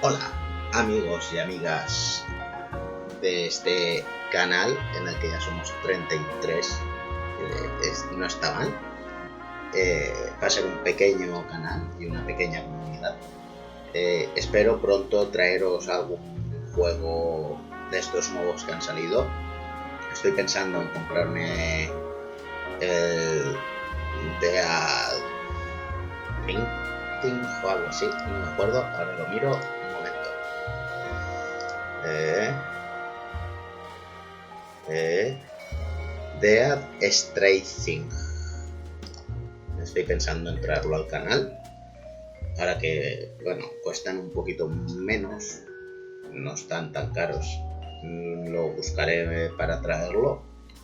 Hola amigos y amigas de este canal en el que ya somos 33, no está mal, va a ser un pequeño canal y una pequeña comunidad. Espero pronto traeros algún juego de estos nuevos que han salido. Estoy pensando en comprarme el Painting o algo así, no me acuerdo, ahora lo miro un momento. Dead Strafing. Estoy pensando en traerlo al canal. Ahora que, bueno, cuestan un poquito menos, no están tan caros. Lo buscaré para traerlo,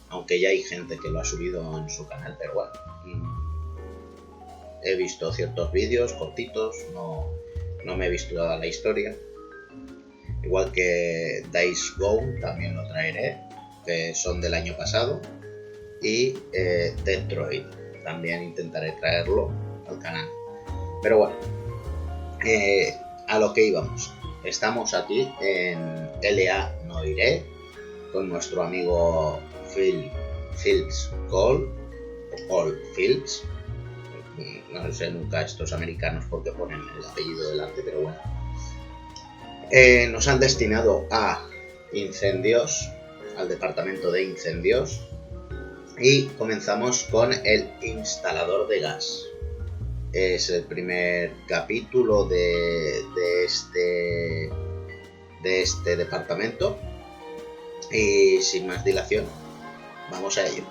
aunque ya hay gente que lo ha subido en su canal, pero bueno. He visto ciertos vídeos cortitos, no me he visto toda la historia. Igual que Dice Gone también lo traeré, que son del año pasado. Y Detroit también intentaré traerlo al canal. Pero bueno, a lo que íbamos. Estamos aquí en LA No Iré con nuestro amigo Fields Cole, o Cole Fields. No sé nunca estos americanos porque ponen el apellido delante, pero bueno. Nos han destinado a incendios, al departamento de incendios, y comenzamos con el instalador de gas. Es el primer capítulo de este departamento y sin más dilación, vamos a ello.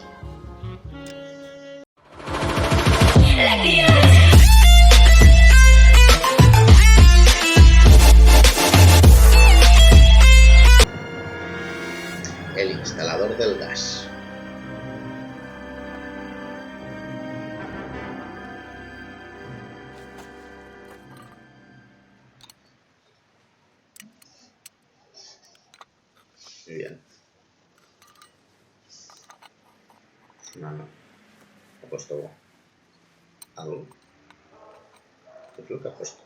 El instalador del gas. Muy bien. No. He puesto algo. ¿Qué es lo que ha puesto?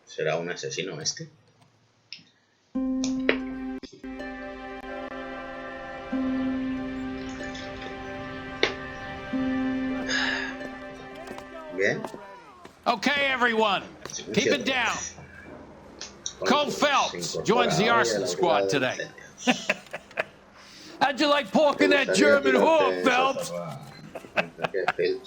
¿Será un asesino este? Bien. Okay, everyone, keep it down. Cole Phelps joins the arson squad today. How'd you like pork in that German whore, Phelps?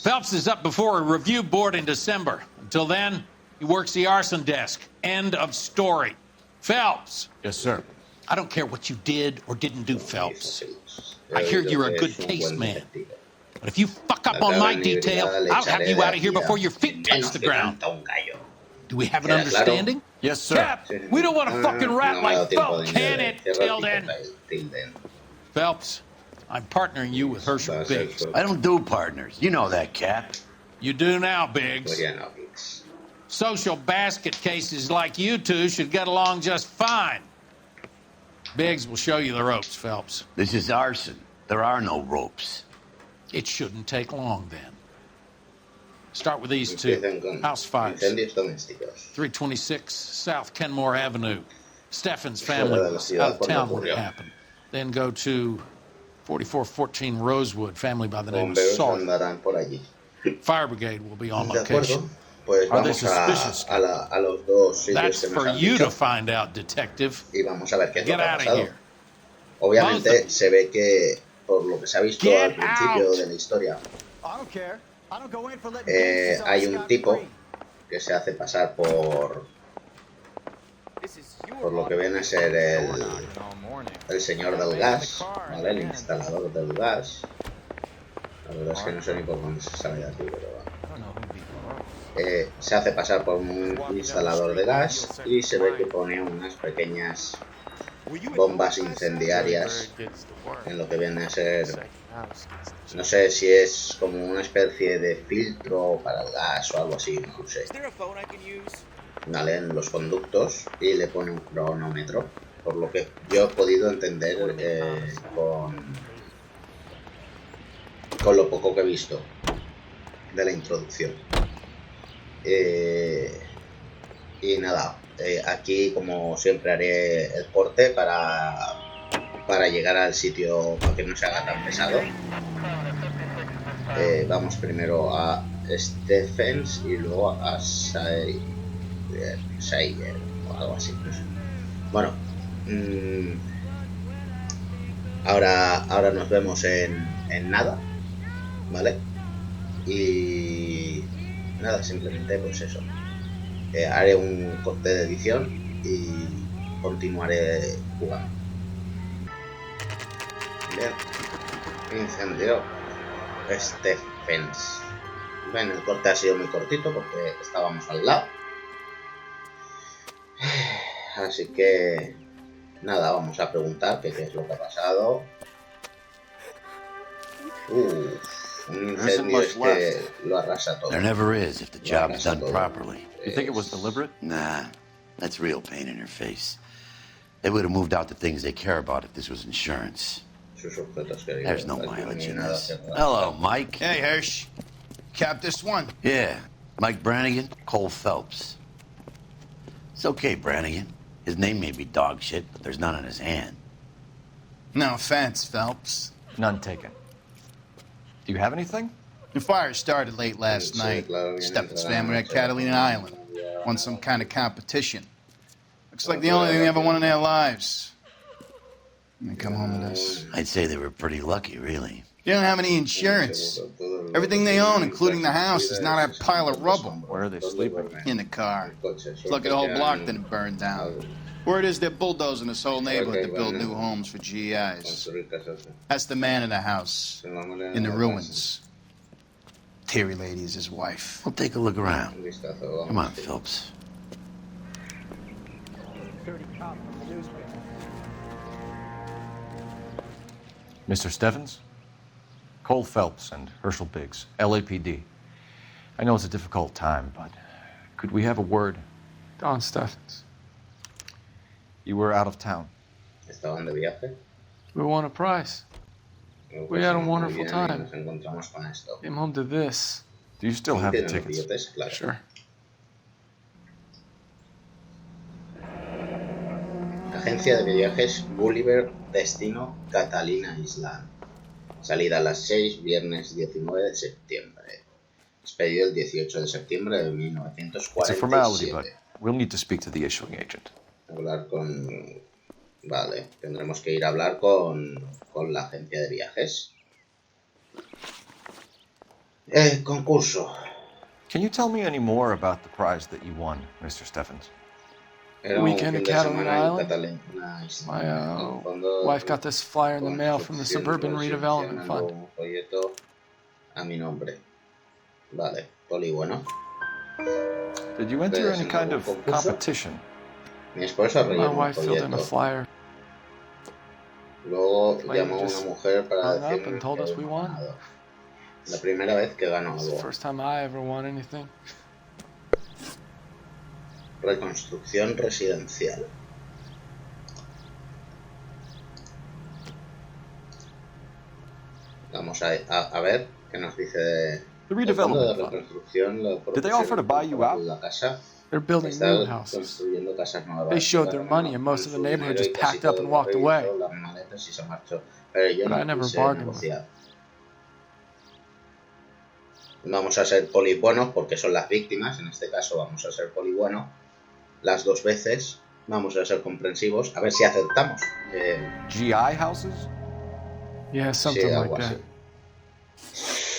Phelps is up before a review board in December. Until then, he works the arson desk. End of story. Phelps. Yes, sir. I don't care what you did or didn't do, Phelps. I hear you're a good case man. But if you fuck up on my detail, I'll have you out of here before your feet touch the ground. Do we have an understanding? Yes, sir. Cap, we don't want a fucking rat like Phelps, can it, Tilden? Phelps, I'm partnering you with Herschel Biggs. I don't do partners. You know that, Cap. You do now, Biggs. Social basket cases like you two should get along just fine. Biggs will show you the ropes, Phelps. This is arson. There are no ropes. It shouldn't take long, then. Start with these two. House fires. 326 South Kenmore Avenue. Steffen's family was out of town when it happened. Then go to 4414 Rosewood, family by the name of Sawyer. Fire brigade will be on location. Are they suspicious? A los dos sitios That's que nos for han you dicho, to find out, detective. y vamos a ver qué es lo Get que ha out of pasado. here. Obviamente se ve que, por lo que se ha visto Get al principio out. de la historia, hay un tipo que se hace pasar por lo que viene a ser el señor del gas, ¿vale? El instalador del gas. La verdad es que no sé ni por dónde se sale de aquí, pero bueno. Se hace pasar por un instalador de gas y se ve que pone unas pequeñas bombas incendiarias en lo que viene a ser, no sé si es como una especie de filtro para el gas o algo así, no lo sé. Vale, en los conductos, y le pone un cronómetro, por lo que yo he podido entender con lo poco que he visto de la introducción. Y nada, aquí como siempre haré el corte para llegar al sitio para que no se haga tan pesado. Vamos primero a Stephens y luego a Sayer o algo así, no sé. Bueno, ahora nos vemos en nada, ¿vale? Y nada, simplemente pues eso. Haré un corte de edición y continuaré jugando. Bien, incendio Stephens. Bueno, el corte ha sido muy cortito porque estábamos al lado. Así que nada, vamos a preguntar qué es lo que ha pasado. Un incendio es que lo arrasa todo. There never is if the job's done properly. You think it was deliberate? Nah, that's real pain in her face. They would have moved out the things they care about if this was insurance. There's no mileage in this. Hello, Mike. Hey, Hirsch. Cap this one. Yeah, Mike Brannigan, Cole Phelps. It's okay, Brannigan. His name may be dog shit, but there's none in his hand. No offense, Phelps. None taken. Do you have anything? The fire started late last night. Steffen's family at Catalina Island. Won some kind of competition. Looks like the only thing they ever won in their lives. And they come home to this. I'd say they were pretty lucky, really. They don't have any insurance. Everything they own, including the house, is now that pile of rubble. Where are they sleeping? In the car. Lucky the whole block didn't burn down. Word is they're bulldozing this whole neighborhood to build new homes for GIs. That's the man in the house, in the ruins. Terry lady is his wife. We'll take a look around. Come on, Phelps. Mr. Stephens? Cole Phelps and Herschel Biggs, LAPD. I know it's a difficult time, but could we have a word? Don Stephens. You were out of town. ¿Estaban de viaje? We won a prize. We had a wonderful time. Nos encontramos con esto. Came home to this. Do you still have the ¿Tienen los tickets? billetes? Claro. Sure. Agencia de viajes Gulliver, destino Catalina Island. Salida a las 6, viernes 19 de septiembre. Expedido el 18 de septiembre de It's a formality, but 1947. we'll need to speak to the issuing agent. Hablar con... Vale, tendremos que ir a hablar con la agencia de viajes. Concurso. Can you tell me any more about the prize that you won, Mr. Stephens? Era un Weekend fin at de Catalina semana en Island? Catalina Island. My En el fondo, wife got this flyer in the mail from the construcción, Suburban Redevelopment Fund. un folleto a mi nombre. Vale, poli bueno. Did you enter any kind of competition? Mi esposa My rellenó un wife filled in a folleto. flyer. Luego Lady llamó a una just mujer para hung up decirme and told que us había we won. ganado. La primera vez que ganó It's the algo. first time I ever won anything. Reconstrucción residencial. Vamos a ver qué nos dice de... The El fondo de redevelopment fund. reconstrucción lo Did they offer to buy you out? la casa. They're building Está new houses. construyendo casas nuevas. They showed their Bueno, money and most of the con su neighborhood dinero just y casi packed up todo and lo walked que away. hizo, las maletas y se marchó. Pero yo But I no never quise bargained with negociar. Vamos a ser poli buenos porque son las víctimas. En este caso vamos a ser poli bueno las dos veces. Vamos a ser comprensivos. A ver si aceptamos. GI houses? Yeah, Sí, something like algo that. así.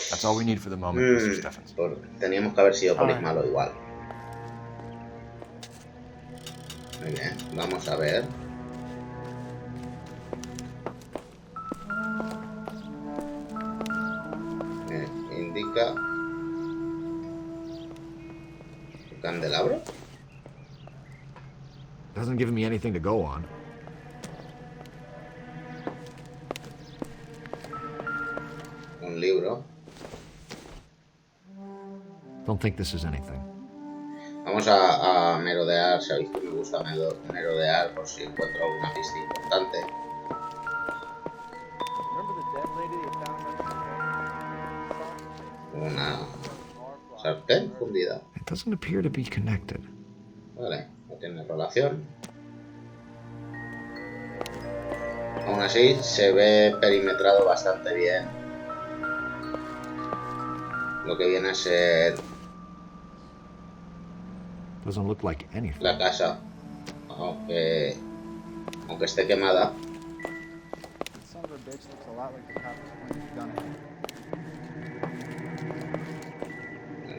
That's all we need for the moment, Mr. Stephens. Teníamos que haber sido polis Alright. malo igual. Muy bien, vamos a ver. Indica candelabro. Doesn't give me anything to go on. Un libro. Don't think this is anything. Vamos a merodear. Sabéis que me gusta merodear por si encuentro alguna pista importante. Sartén fundida. It doesn't appear to be connected. Vale, no tiene relación. Aún así se ve perimetrado bastante bien lo que viene a ser Doesn't look like anything. la casa, aunque esté quemada.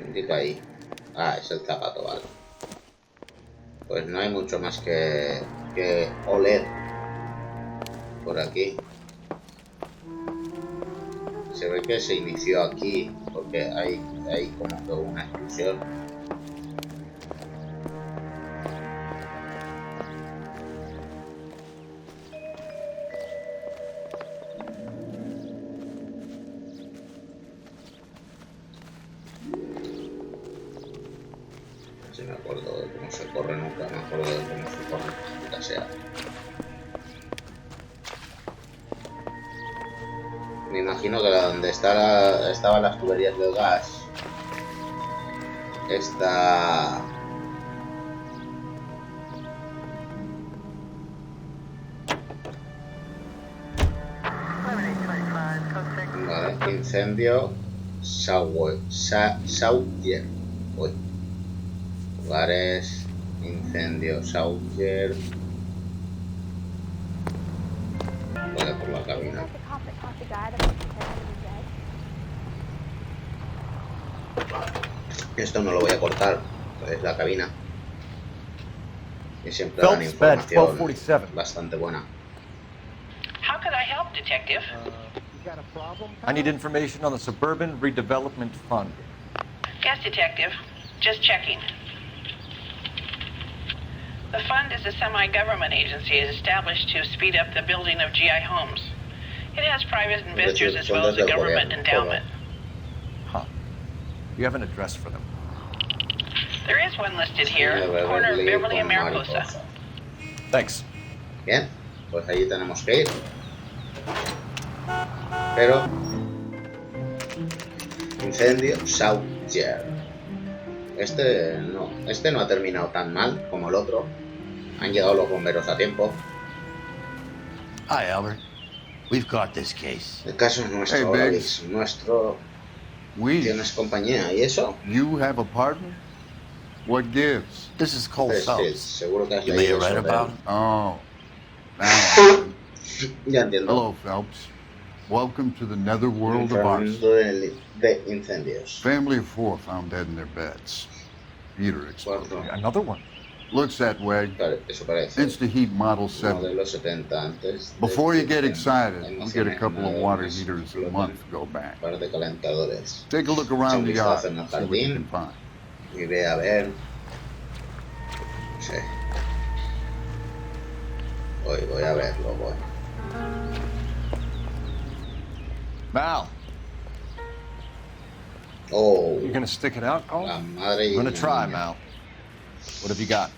Indica ahí. Ah, es el zapato, vale. Pues no hay mucho más que oler por aquí. Se ve que se inició aquí porque hay como que una explosión. No me acuerdo de cómo se corre, nunca me acuerdo de cómo se corre, nunca sea. Me imagino que donde estaban las tuberías del gas está... Vale, incendio Sauger. Uy. Lugares, incendio Sauger. Vale, por la cabina. Esto no lo voy a cortar, es la cabina. Y siempre dan información bastante buena. How could I help, Detective? I need information on the Suburban Redevelopment Fund. Yes, Detective. Just checking. The fund is a semi-government agency established to speed up the building of GI homes. It has private investors as well as a government endowment. Huh. You have an address for them? There is one listed here, corner of Beverly and Mariposa. Thanks. Bien, pues allí tenemos que ir. Pero... Incendio Sauger. Este no ha terminado tan mal como el otro. Han llegado los bomberos a tiempo. Hi, Albert. We've got this case. El caso es nuestro, Hey, Alex. Nuestro... Tienes compañía. ¿Y eso? You have a partner? What gives? This is Cole Pues, Phelps. seguro que has You may leído have read sobre about él. him. Oh. Now. Ya entiendo. Hello, Phelps. Welcome to the netherworld of ours. De incendios. Family of four found dead in their beds. Peter exploded. Cuatro. Another one. Looks that way. Claro, eso parece. Insta-Heat Model 7. Modelo 70 antes. Before you get excited, you get a couple of water Almacenes heaters a month go back. Un par de calentadores. Take a look around the yard en el and see what you jardín can find. y ve a ver. No sé. Voy a verlo, voy. Mal, Oh, you gonna stick it out, Cole? la madre y I'm gonna la try, niña. Mal. What have you got?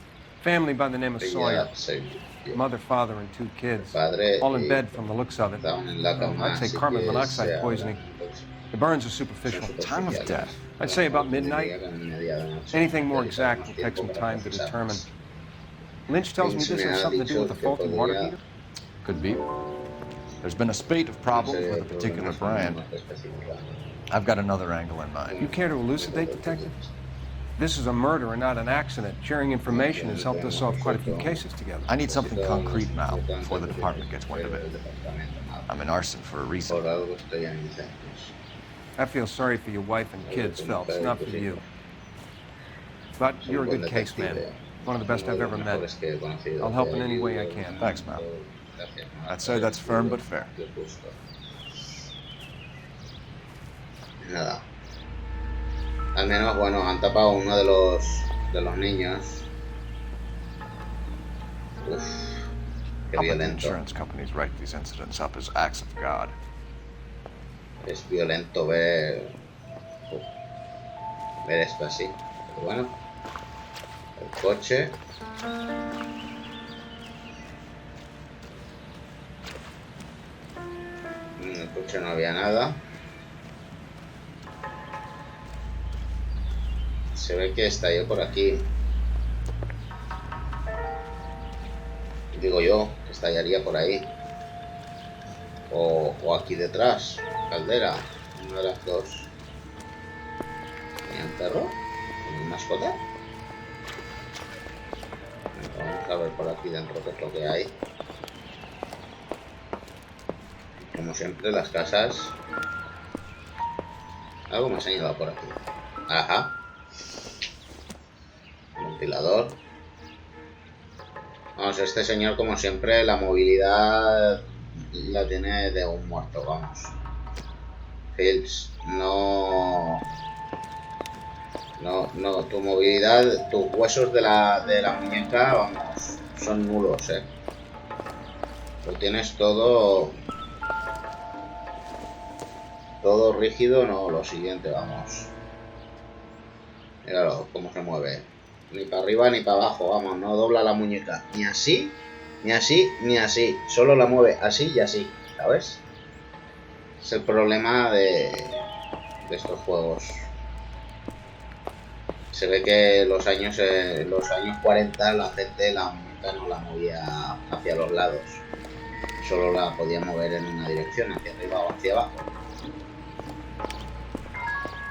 Family by the name of Sawyer. Ella se- Mother, father, and 2 kids. Padre All in y bed from the looks of it. estaban en la cama, I'd say así carbon que monoxide se poisoning. hablan. The burns are superficial. Time of death. I'd say about midnight. Media de noche. Anything more exact will take some time to determine. Lynch tells me this has something to do with the faulty water heater. Could be. There's been a spate of problems with a particular brand. I've got another angle in mind. You care to elucidate, Detective? This is a murder and not an accident. Sharing information has helped us solve quite a few cases together. I need something concrete, Mal, before the department gets wind of it. I'm in arson for a reason. Por algo estoy en incendios. I feel sorry for your wife and kids, Phelps, not for you. But you're a good case man. One of the best I've ever met. I'll help in any way I can. Thanks, Mal. I'd say that's firm but fair. Nada. Al menos, bueno, han tapado uno de los niños. Uf, qué How about the violento. insurance companies write these incidents up as acts of God? Es violento ver esto así. Pero bueno, el coche. En el coche no había nada. Se ve que estalló por aquí. Digo yo, que estallaría por ahí. O aquí detrás. Caldera. Una de las dos. ¿Tenía un perro? ¿Tenía una mascota? Vamos a ver por aquí dentro qué es lo que hay. Como siempre, las casas. Algo me ha señalado por aquí. Ajá. Ventilador. Vamos, este señor, como siempre, la movilidad la tiene de un muerto, vamos. Fields, no, tu movilidad, tus huesos de la muñeca, vamos, son nulos, Lo tienes todo rígido, no, lo siguiente, vamos. Míralo, cómo se mueve. Ni para arriba ni para abajo, vamos, no dobla la muñeca. Ni así, ni así, ni así. Solo la mueve así y así, ¿sabes? Es el problema de estos juegos. Se ve que los años 40 la gente la muñeca no la movía hacia los lados. Solo la podía mover en una dirección, hacia arriba o hacia abajo.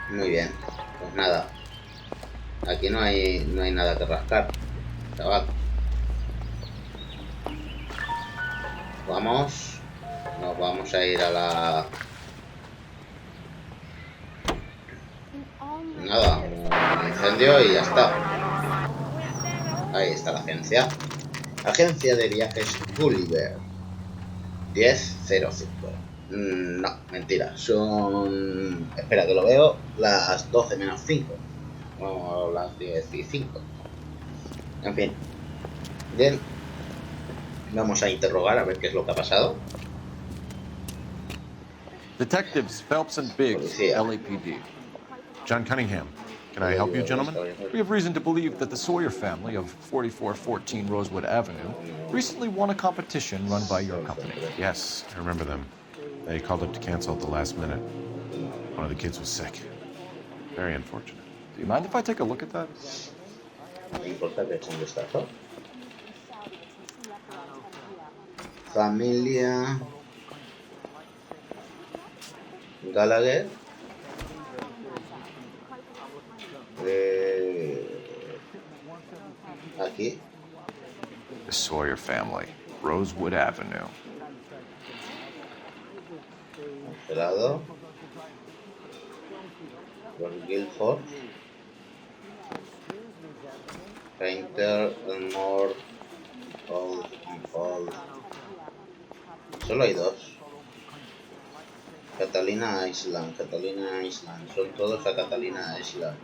Muy bien, pues nada. Aquí no hay nada que rascar, chaval. Vamos. Nos vamos a ir a la... Nada, un incendio y ya está. Ahí está la agencia. Agencia de viajes Gulliver 1005. No, mentira. Son... Espera que lo veo. Las 12 menos 5. O las 10 y 5. En fin. Bien. Vamos a interrogar a ver qué es lo que ha pasado. Detectives Phelps and Biggs, Policía. LAPD. John Cunningham. Can I help you, gentlemen? We have reason to believe that the Sawyer family of 4414 Rosewood Avenue recently won a competition run by your company. Yes, I remember them. They called up to cancel at the last minute. One of the kids was sick. Very unfortunate. Do you mind if I take a look at that? No importa que eche un vistazo. Familia Gallagher. Aquí. The Sawyer family, Rosewood Avenue. Este lado. John Guilford. Painter, Elmore, Old and Old. Solo hay dos. Catalina Island. Son todos a Catalina Island.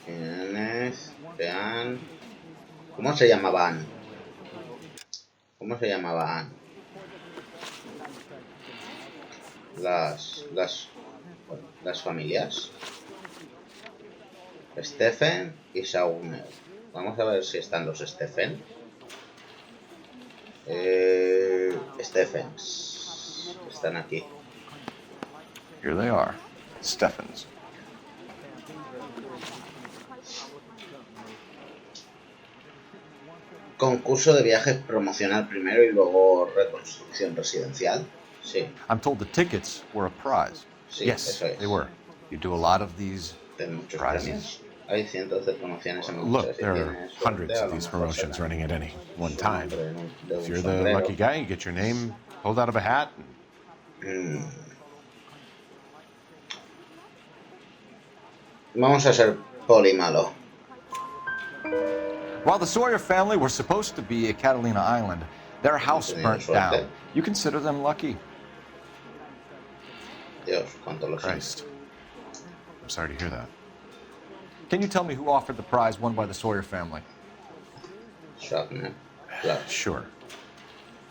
Jiménez, Pean. ¿Cómo se llamaban? Las familias. Stephen y Sauner. Vamos a ver si están los Stephen. Stephens. Están aquí. Here they are. Stephens. Concurso de viajes promocional primero y luego reconstrucción residencial. Sí. I'm told the tickets were a prize. Sí, yes, eso es. They were. You do a lot of these muchos prizes. Premios. Hay cientos de promociones en Look, there are hundreds of these promotions running at any one time. If you're the lucky guy, you get your name pulled out of a hat. Vamos a ser polimalo. While the Sawyer family were supposed to be at Catalina Island, their house burnt down. You consider them lucky? Dios, cuánto lo Christ. I'm sorry to hear that. Can you tell me who offered the prize won by the Sawyer family? Shatner. Claro. Sure.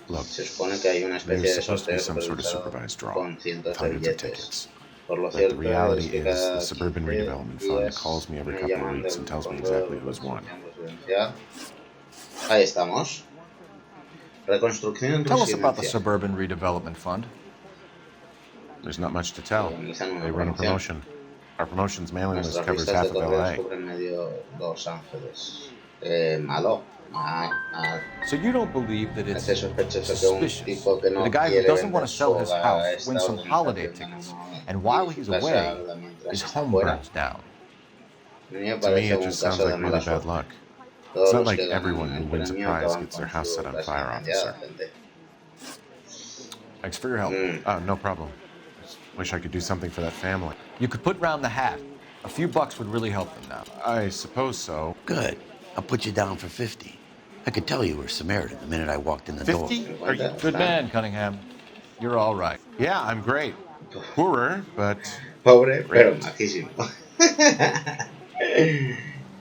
Look, Se supone que hay una especie there's de supposed to be sorteo some sort of supervised draw. con cientos de Hundreds of billetes. tickets. Por lo But the cierto reality es que is cada the Suburban 15 Redevelopment Fund días calls me every me couple of llaman weeks del and tells me fondo exactly de who's won. reconstrucción residencial. Ahí estamos. Reconstrucción Tell us about the residencial. Suburban Redevelopment Fund. There's not much to tell. Organizan una They run a promoción. promotion. Our promotions mailing list Nuestras covers listas half de of correos LA. cubren medio Los Ángeles. Malo. So you don't believe that Es it's sospechoso que un suspicious tipo que that a no guy who quiere doesn't want vender to sell su his hogar a house wins esta some holiday organización tickets, anónima and y while su he's casa away, arda mientras his está home fuera? burns down? A mí me To me, parece it un just sounds caso de like mala really bad suerte. luck. Todos It's not los like que ganan everyone who el wins a premio prize acaban gets their con house su set on casa fire, incendiada, officer. gente. Thanks for your help. No problem. Just wish I could do something for that family. You could put round the hat. A few bucks would really help them now. I suppose so. Good. I'll put you down for 50. I could tell you were Samaritan the minute I walked in the 50? door. Are you Good man, Cunningham. You're all right. Yeah, I'm great. Poorer, but Pobre, pero great. majísimo.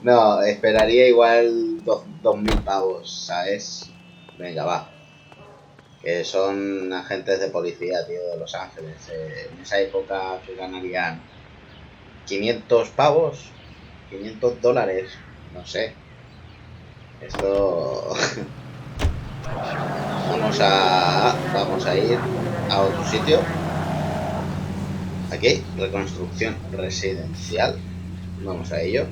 No, esperaría igual 2.000 pavos, ¿sabes? Venga, va. Que son agentes de policía, tío, de Los Ángeles. En esa época que ganarían 500 pavos, 500 dólares, no sé. Esto... Vamos a ir a otro sitio. Aquí, reconstrucción residencial. Vamos a ello.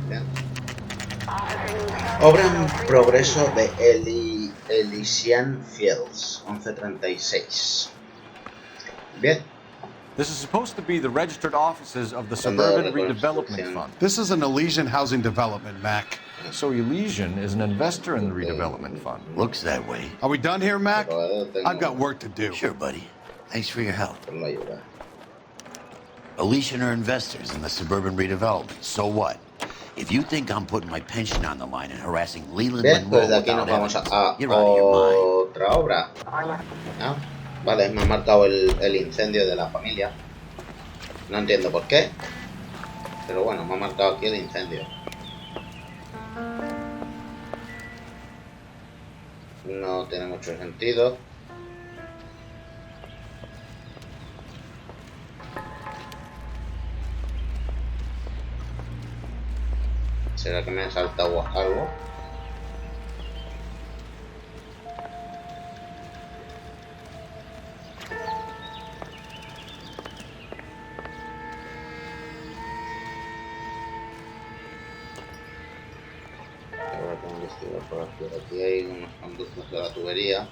Bien. Obra en progreso de Elysian Fields, 1136. Bien. This is supposed to be the registered offices of the Suburban Redevelopment Fund. This is an Elysian housing development, Mac. So Elysian is an investor in the redevelopment fund. Looks that way. Are we done here, Mac? I've got work to do. Sure, buddy. Thanks for your help. Elysian are investors in the suburban redevelopment. So what? If you think I'm putting my pension on the line and harassing Leland Monroe without evidence, you're out of your mind. Otra obra. ¿No? Vale, me ha marcado el incendio de la familia. No entiendo por qué. Pero bueno, me ha marcado aquí el incendio. No tiene mucho sentido. ¿Será que me ha saltado algo? Ahora tengo que investigar por aquí hay unos conductos de la tubería.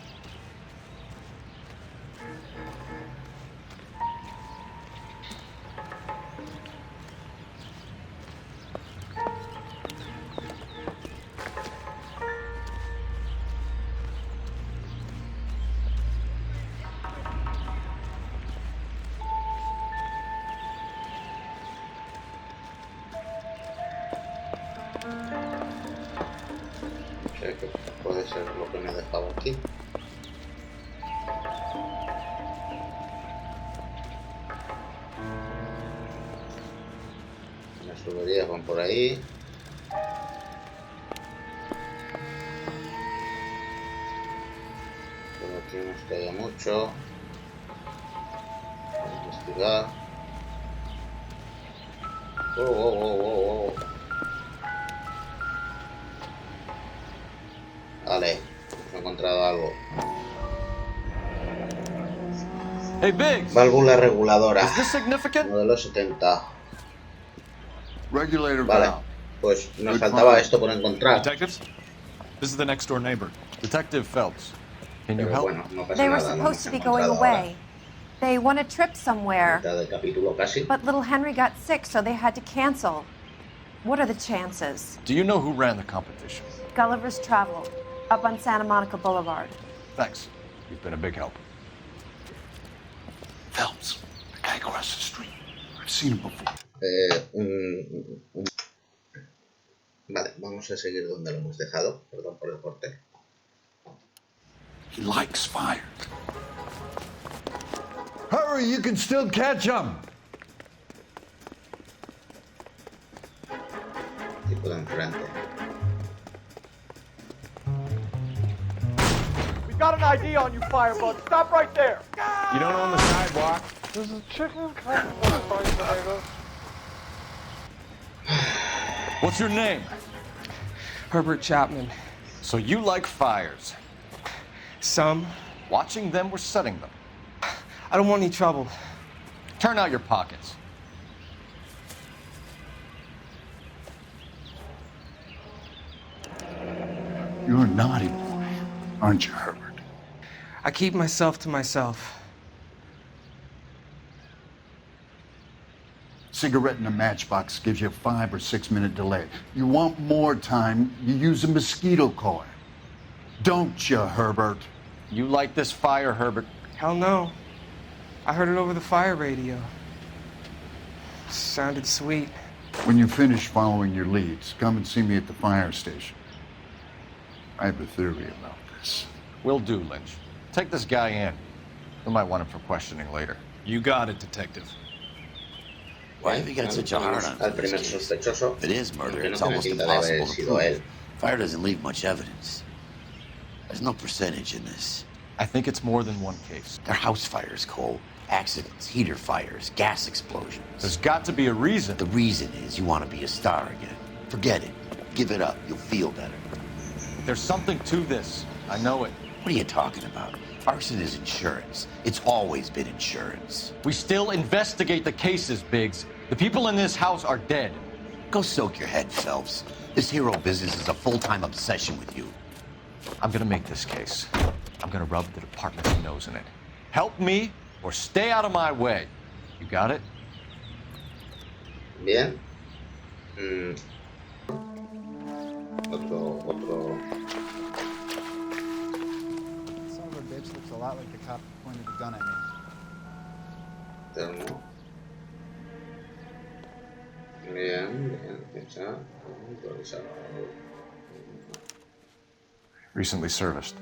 Que puede ser lo que me he dejado aquí. Las tuberías van por ahí. Pero aquí no es que haya mucho. Vamos a investigar. Oh. Vale, he encontrado algo. Hey, Biggs. Válvula reguladora. Is this significant? Modelo 70. Regulator Vale, valve. pues nos faltaba esto por encontrar. Detectives, this is the next door neighbor, Detective Phelps. Can you Pero help? bueno, no pasa They were nada, lo supposed hemos to be going encontrado away. They won a trip somewhere, ahora. Mitad del capítulo casi. but little Henry got sick, so they had to cancel. What are the chances? Do you know who ran the competition? Gulliver's Travel, up on Santa Monica Boulevard. Thanks. You've been a big help. Phelps, the guy across the street. I've seen him before. Vale, vamos a seguir donde lo hemos dejado. Perdón por el corte. He likes fire. Hurry, you can still catch him. Tipo de enfrente. We got an ID on you, Firebug. Stop right there. You don't own the sidewalk. This is chicken kind of frying potatoes. What's your name? Herbert Chapman. So you like fires? Some, Watching them or setting them? I don't want any trouble. Turn out your pockets. You're a naughty boy, aren't you, Herbert? I keep myself to myself. Cigarette in a matchbox gives you a 5 or 6 minute delay. You want more time, you use a mosquito coil. Don't you, Herbert? You like this fire, Herbert? Hell no. I heard it over the fire radio. Sounded sweet. When you finish following your leads, come and see me at the fire station. I have a theory about this. Will do, Lynch. Take this guy in. We might want him for questioning later. You got it, detective. Why have you got such a hard on for this case? If it is murder, it's almost impossible to prove. Fire doesn't leave much evidence. There's no percentage in this. I think it's more than one case. They're house fires, Cole. Accidents, heater fires, gas explosions. There's got to be a reason. The reason is you want to be a star again. Forget it. Give it up. You'll feel better. There's something to this. I know it. What are you talking about? Arson is insurance. It's always been insurance. We still investigate the cases, Biggs. The people in this house are dead. Go soak your head, Phelps. This hero business is a full-time obsession with you. I'm gonna make this case. I'm gonna rub the department's nose in it. Help me or stay out of my way. You got it? Bien. Otro. Son of a bitch looks a lot like the cop who pointed the gun at me. Termo. Bien. Fecha. Recently serviced.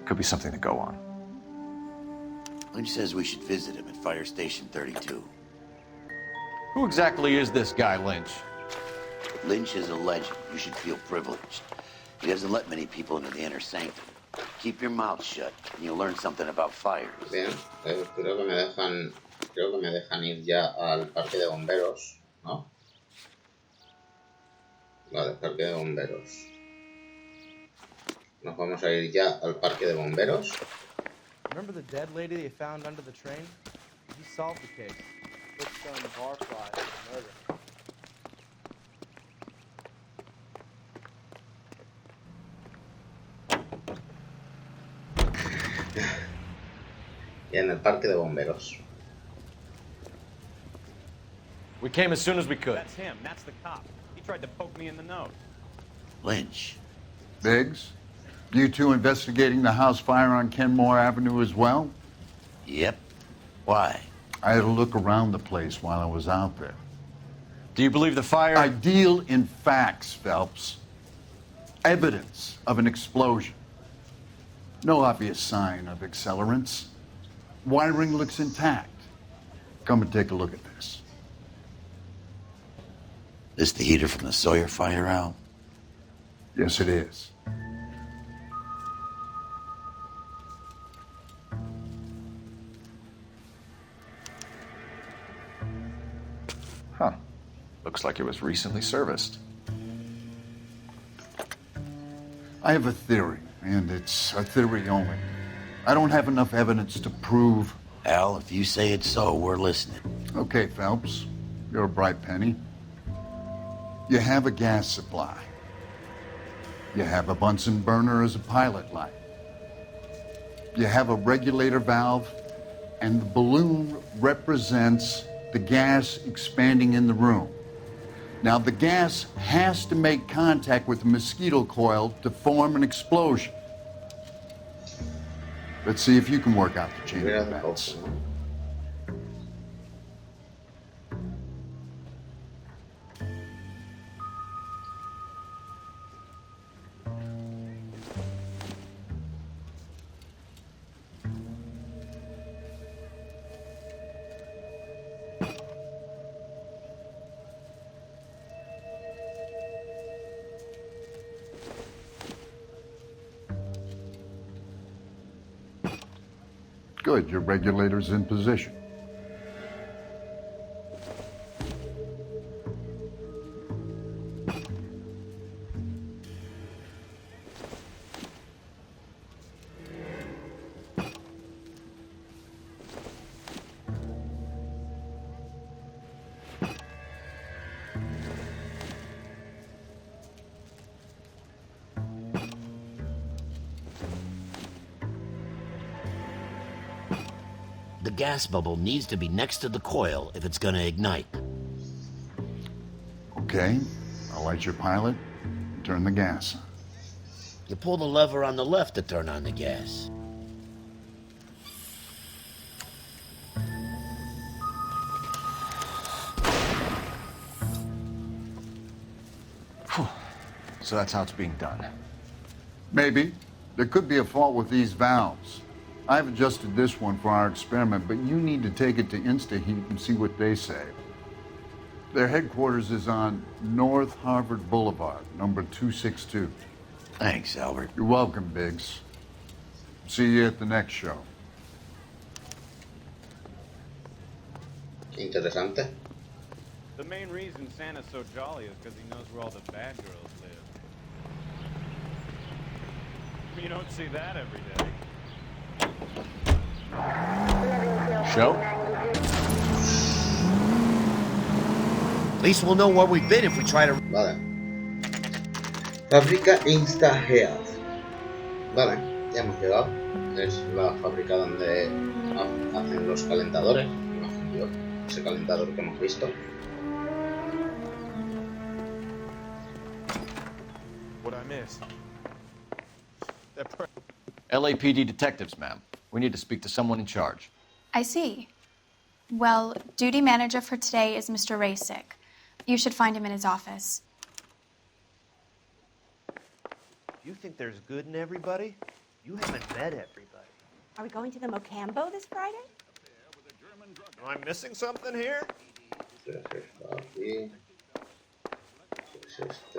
Could be something to go on. Lynch says we should visit him at Fire Station 32. Who exactly is this guy, Lynch? Lynch is a legend. You should feel privileged. He doesn't let many people into the inner sanctum. Keep your mouth shut, and you'll learn something about fires. Bien, creo que me dejan ir ya al parque de bomberos, ¿no? Vale, parque de bomberos. Nos vamos a ir ya al parque de bomberos. Remember the dead lady they found under the train? He solved the case. Fixed on barflies and murder. Y en el parque de bomberos. We came as soon as we could. That's him. That's the cop. He tried to poke me in the nose. Lynch. Biggs? You two investigating the house fire on Kenmore Avenue as well? Yep. Why? I had a look around the place while I was out there. Do you believe the fire? I deal in facts, Phelps. Evidence of an explosion. No obvious sign of accelerants. Wiring looks intact. Come and take a look at this. This the heater from the Sawyer fire, Al? Yes, it is. Huh. Looks like it was recently serviced. I have a theory, and it's a theory only. I don't have enough evidence to prove... Al, if you say it's so, we're listening. Okay, Phelps. You're a bright penny. You have a gas supply. You have a Bunsen burner as a pilot light. You have a regulator valve, and the balloon represents the gas expanding in the room. Now, the gas has to make contact with the mosquito coil to form an explosion. Let's see if you can work out the chain of events. Good, your regulator's in position. The gas bubble needs to be next to the coil if it's gonna ignite. Okay, I'll light your pilot, turn the gas on. You pull the lever on the left to turn on the gas. So that's how it's being done. Maybe. There could be a fault with these valves. I've adjusted this one for our experiment, but you need to take it to InstaHeat and see what they say. Their headquarters is on North Harvard Boulevard, number 262. Thanks, Albert. You're welcome, Biggs. See you at the next show. Interesante. The main reason Santa's so jolly is because he knows where all the bad girls live. You don't see that every day. Show? At least we'll know where we've been if we try to... Vale. Fábrica InstaHeat. Vale, ya hemos llegado. Es la fábrica donde hacen los calentadores. Imagino yo, ese calentador que hemos visto. What I miss? LAPD detectives, ma'am. We need to speak to someone in charge. I see. Well, duty manager for today is Mr. Rasick. You should find him in his office. You think there's good in everybody? You haven't met everybody. Are we going to the Mocambo this Friday? Am I missing something here?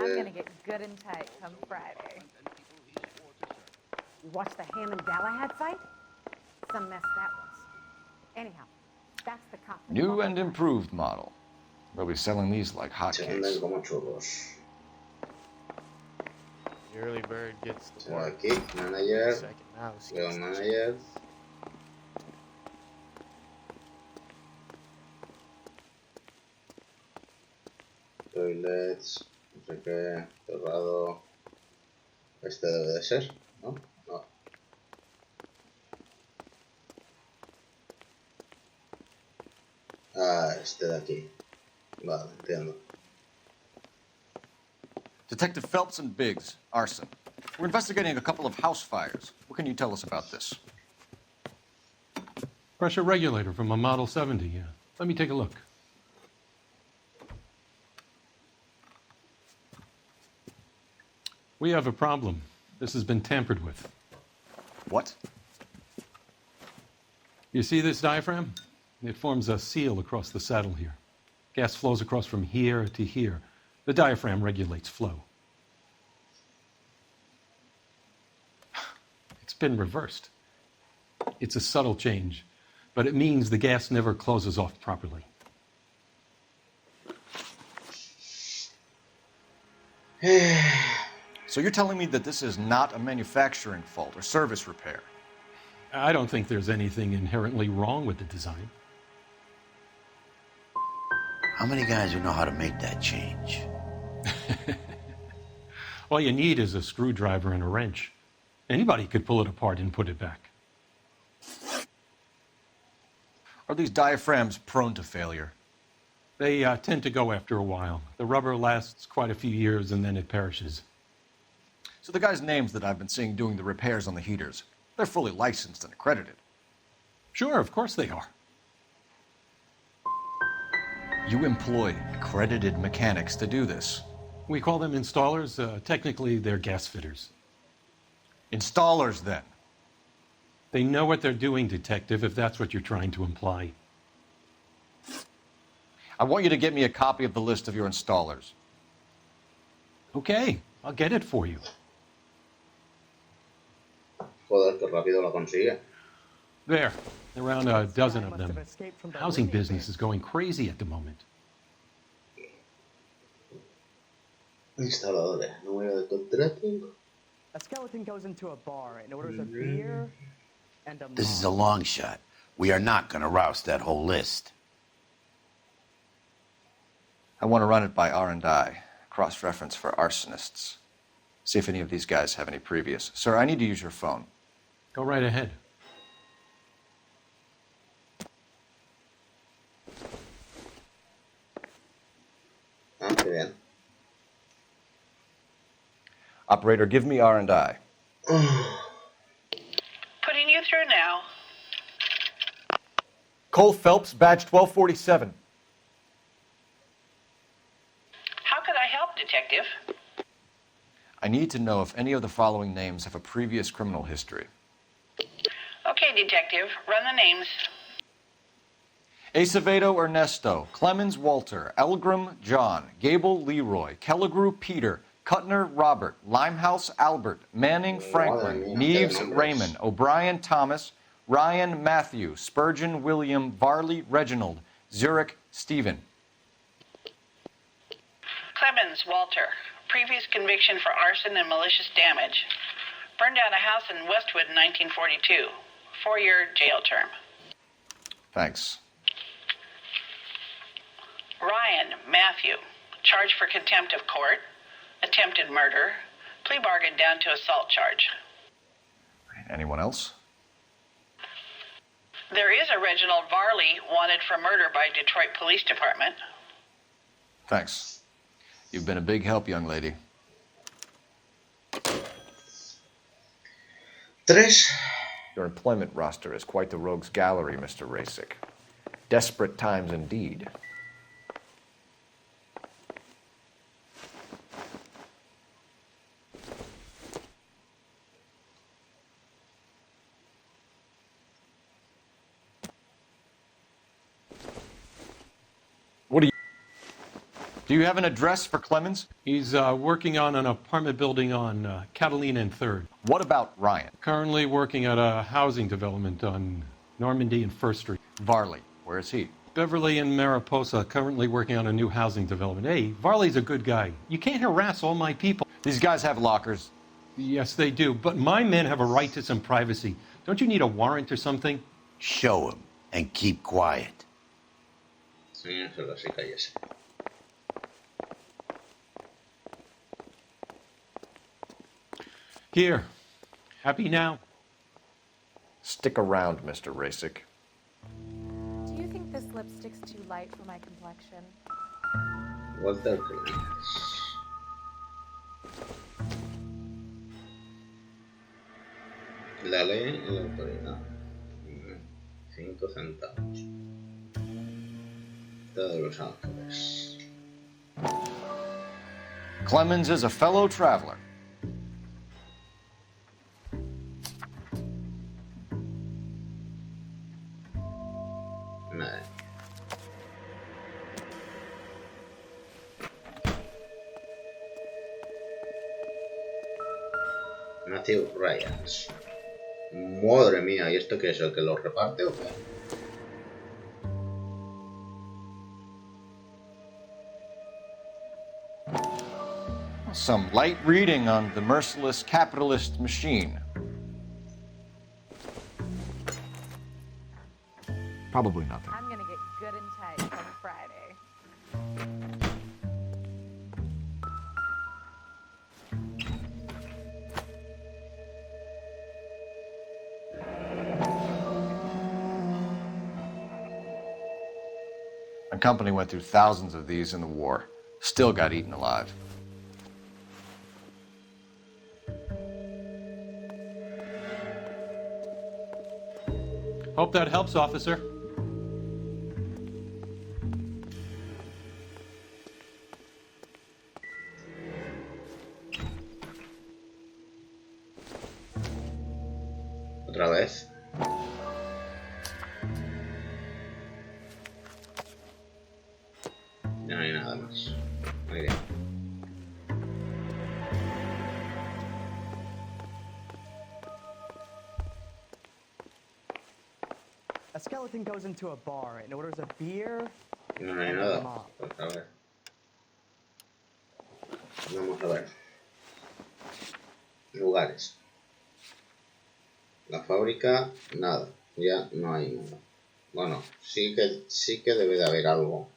I'm gonna get good and tight come Friday. You watched the Ham and Galahad fight? Some mess that was. Anyhow, that's the cop. New and improved model. They'll be selling these like hotcakes. The early bird gets the work. Aquí, manager. Second mouse. Veo manager. Toilets, no sé qué, cerrado. Este debe de ser, ¿no? No. Ah, este de aquí. Vale, entiendo. Detective Phelps and Biggs, arson. We're investigating a couple of house fires. What can you tell us about this? Pressure regulator from a Model 70, yeah. Let me take a look. We have a problem. This has been tampered with. What? You see this diaphragm? It forms a seal across the saddle here. Gas flows across from here to here. The diaphragm regulates flow. It's been reversed. It's a subtle change, but it means the gas never closes off properly. So you're telling me that this is not a manufacturing fault or service repair? I don't think there's anything inherently wrong with the design. How many guys would know how to make that change? All you need is a screwdriver and a wrench. Anybody could pull it apart and put it back. Are these diaphragms prone to failure? They tend to go after a while. The rubber lasts quite a few years and then it perishes. So the guys' names that I've been seeing doing the repairs on the heaters, they're fully licensed and accredited. Sure, of course they are. You employ accredited mechanics to do this. We call them installers. Technically, they're gas fitters. Installers, then? They know what they're doing, Detective, if that's what you're trying to imply. I want you to get me a copy of the list of your installers. Okay, I'll get it for you. Joder, qué rápido lo consigue. There, around a dozen of them. The housing business is going crazy at the moment. Instaladores, número de contrato. A skeleton goes into a bar and orders a beer and a... This is a long shot. We are not going to rouse that whole list. I want to run it by R&I, cross-reference for arsonists. See if any of these guys have any previous. Sir, I need to use your phone. Go right ahead. bien. Operator, give me R&I. Putting you through now. Cole Phelps, badge 1247. How could I help, Detective? I need to know if any of the following names have a previous criminal history. Okay, Detective. Run the names. Acevedo Ernesto, Clemens Walter, Elgram John, Gable Leroy, Kelligrew Peter, Cutner Robert, Limehouse Albert, Manning Franklin, Neves Raymond, O'Brien Thomas, Ryan Matthew, Spurgeon William, Varley Reginald, Zurich Stephen. Clemens Walter. Previous conviction for arson and malicious damage. Burned down a house in Westwood in 1942. 4-year jail term. Thanks. Ryan Matthew. Charged for contempt of court. Attempted murder. Plea bargain down to assault charge. Anyone else? There is a Reginald Varley wanted for murder by Detroit Police Department. Thanks. You've been a big help, young lady. 3. Your employment roster is quite the rogues gallery, Mr. Rasick. Desperate times indeed. Do you have an address for Clemens? He's working on an apartment building on Catalina and 3rd. What about Ryan? Currently working at a housing development on Normandy and 1st Street. Varley, where is he? Beverly and Mariposa, currently working on a new housing development. Hey, Varley's a good guy. You can't harass all my people. These guys have lockers. Yes, they do, but my men have a right to some privacy. Don't you need a warrant or something? Show him and keep quiet. Sí, solo así cállese. Here. Happy now? Stick around, Mr. Rasick. Do you think this lipstick's too light for my complexion? Walter. La ley y la autoridad. 5 centavos. Todos los ángeles. Clemens is a fellow traveler. Matthew Ryans. Madre mía, ¿y esto qué es? ¿El que los reparte o qué? Some light reading on the merciless capitalist machine. Probably nothing. I'm gonna get good and tight on Friday. My company went through thousands of these in the war. Still got eaten alive. Hope that helps, officer. ¿Otra vez? Ya no hay nada más. Muy bien. A skeleton goes into a bar and orders a beer. No hay nada. Pues a ver. Vamos a ver. Lugares. La fábrica, nada. Ya no hay nada. Bueno, sí que debe de haber algo.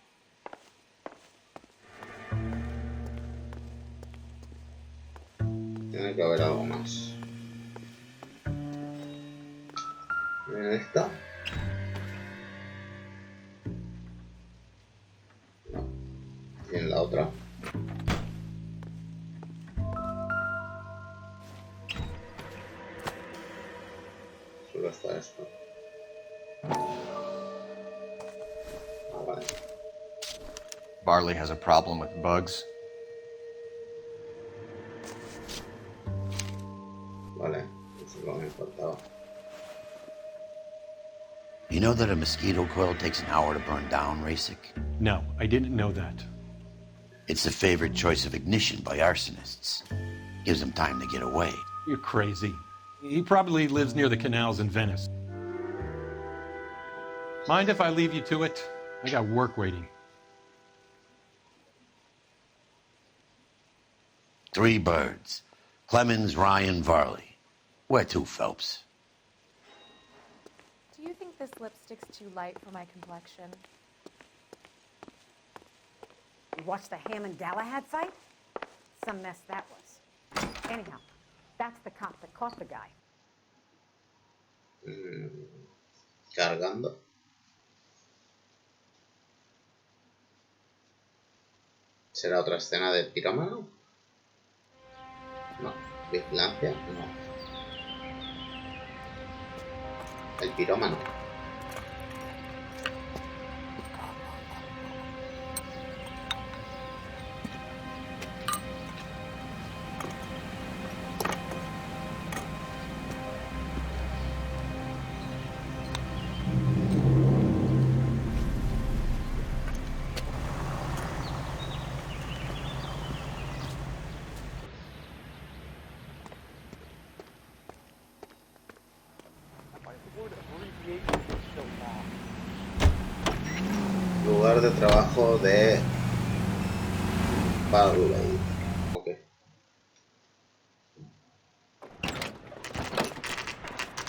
Tiene que haber algo más. En esta. No. Y en la otra. Varley has a problem with bugs. Vale, eso es lo que me faltaba. You know that a mosquito coil takes an hour to burn down, Rasik? No, I didn't know that. It's the favorite choice of ignition by arsonists. Gives them time to get away. You're crazy. He probably lives near the canals in Venice. Mind if I leave you to it? I got work waiting. 3 birds. Clemens, Ryan, Varley. Where to, Phelps? Do you think this lipstick's too light for my complexion? You watched the Hammond-Galahad fight? Some mess that was. Anyhow, that's the cop that caught the guy. Cargando. ¿Será otra escena del pirómano? No. ¿Vigilancia? No. El pirómano. Lugar de trabajo de Barley. Ok.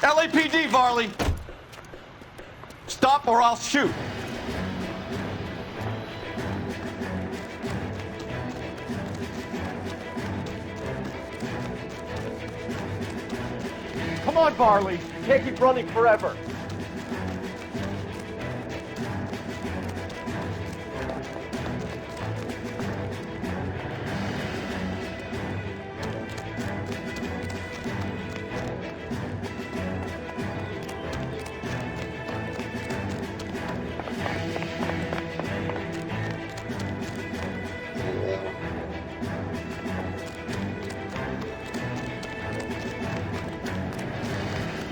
LAPD, Varley! Stop or I'll shoot! Come on, Varley. You can't keep running forever.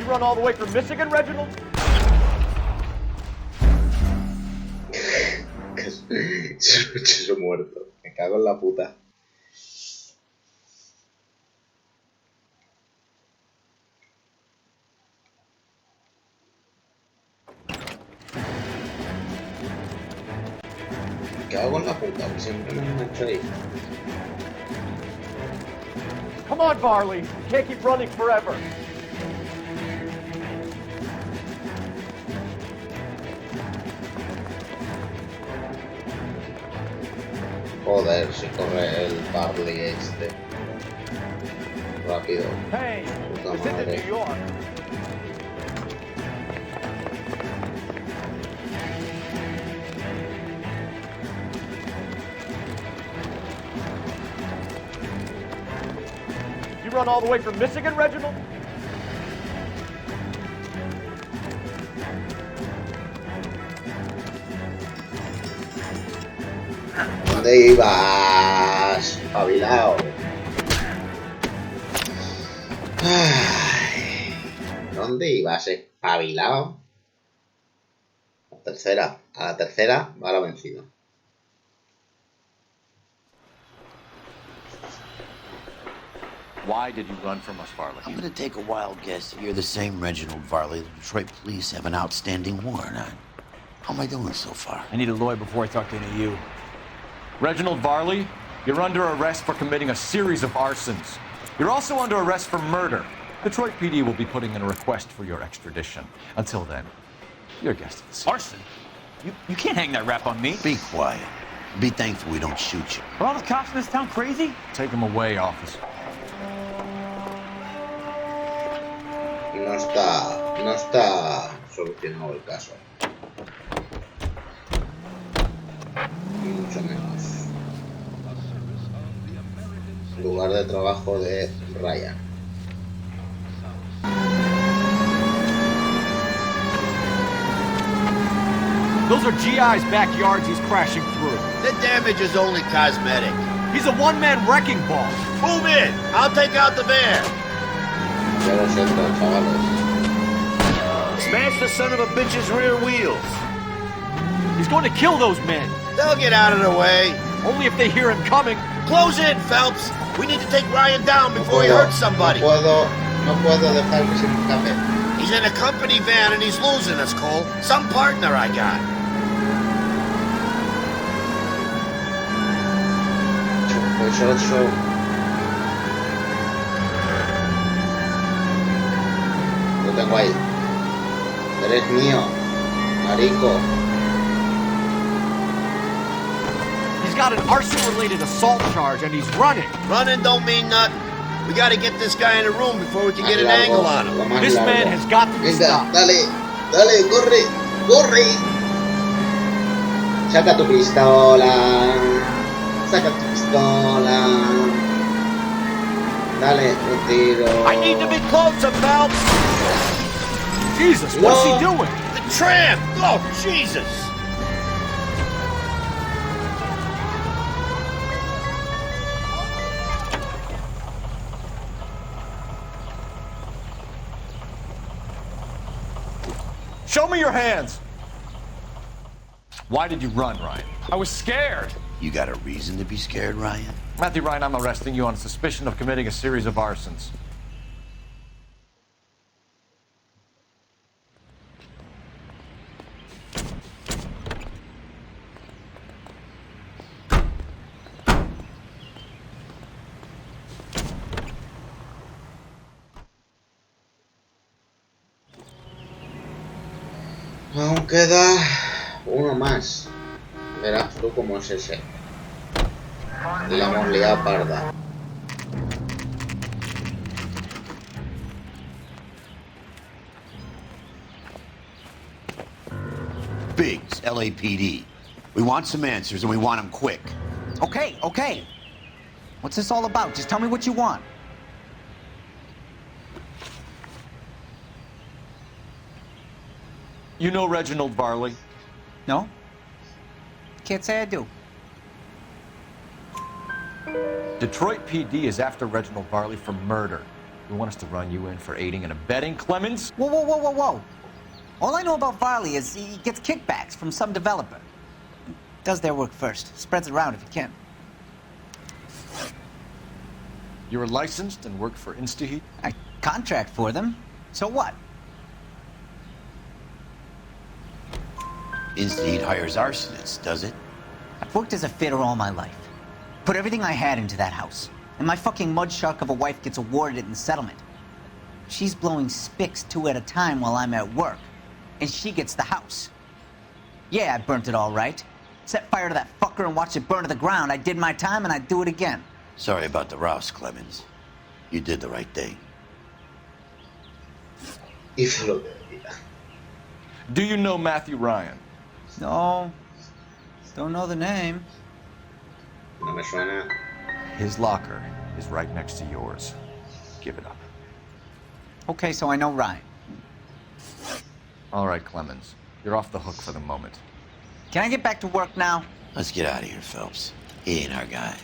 Run all the way from Michigan, Reginald? Muchacho muerto. Me cago en la puta. Me cago en la puta, que siempre me han hecho ahí. Come on, Varley. You can't keep running forever. Joder, si corre el Barley este. Rápido. Hey, puta this isn't madre. New York. You run all the way from Michigan, Reginald? ¿Dónde ibas? Espabilao. Ay, ¿dónde ibas? Espabilao. A la tercera va la vencida. Why did you run from us, Varley? I'm gonna take a wild guess that you're the same Reginald Varley the Detroit police have an outstanding warrant on. How am I doing so far? I need a lawyer before I talk to any of you. Reginald Varley, you're under arrest for committing a series of arsons. You're also under arrest for murder. Detroit PD will be putting in a request for your extradition. Until then, your guest is arson? You can't hang that rap on me. Be quiet. Be thankful we don't shoot you. Are all the cops in this town crazy? Take him away, officer. No está solucionado el caso. Ni mucho menos. Lugar de trabajo de Ryan. Those are GI's backyards he's crashing through. The damage is only cosmetic. He's a one-man wrecking ball. Move in. I'll take out the van. Smash the son of a bitch's rear wheels. He's going to kill those men. They'll get out of the way. Only if they hear him coming. Close in, Phelps. We need to take Ryan down before he hurts somebody. No puedo dejar que se me escape. He's in a company van and he's losing us, Cole. Some partner I got. Lo tengo ahí. Eres mío, marico. He's got an arson-related assault charge and he's running. Running don't mean nothing. We gotta get this guy in a room before we can get an angle on him. This man has got to be stopped. Dale, corre, corre. Saca tu pistola. Saca tu pistola. Dale un tiro. I need to be closer, Phelps. Jesus, what's he doing? The tramp. Oh, Jesus. Show me your hands. Why did you run, Ryan? I was scared. You got a reason to be scared, Ryan? Matthew Ryan, I'm arresting you on suspicion of committing a series of arsons. Aún queda uno más. Verás tú cómo es ese. Y la hemos liado parda. Biggs, LAPD. We want some answers and we want them quick. Okay. What's this all about? Just tell me what you want. You know Reginald Varley? No? Can't say I do. Detroit PD is after Reginald Varley for murder. You want us to run you in for aiding and abetting, Clemens? Whoa. All I know about Varley is he gets kickbacks from some developer. Does their work first. Spreads it around if he can. You're licensed and work for InstaHeat? I contract for them. So what? InstaHeat hires arsonists, does it? I've worked as a fitter all my life. Put everything I had into that house. And my fucking mud shark of a wife gets awarded it in the settlement. She's blowing spics 2 at a time while I'm at work. And she gets the house. Yeah, I burnt it all right. Set fire to that fucker and watched it burn to the ground. I did my time and I'd do it again. Sorry about the rouse, Clemens. You did the right thing. Do you know Matthew Ryan? No. Don't know the name. No me suena. His locker is right next to yours. Give it up. Okay, so I know Ryan. All right, Clemens. You're off the hook for the moment. Can I get back to work now? Let's get out of here, Phelps. He ain't our guy.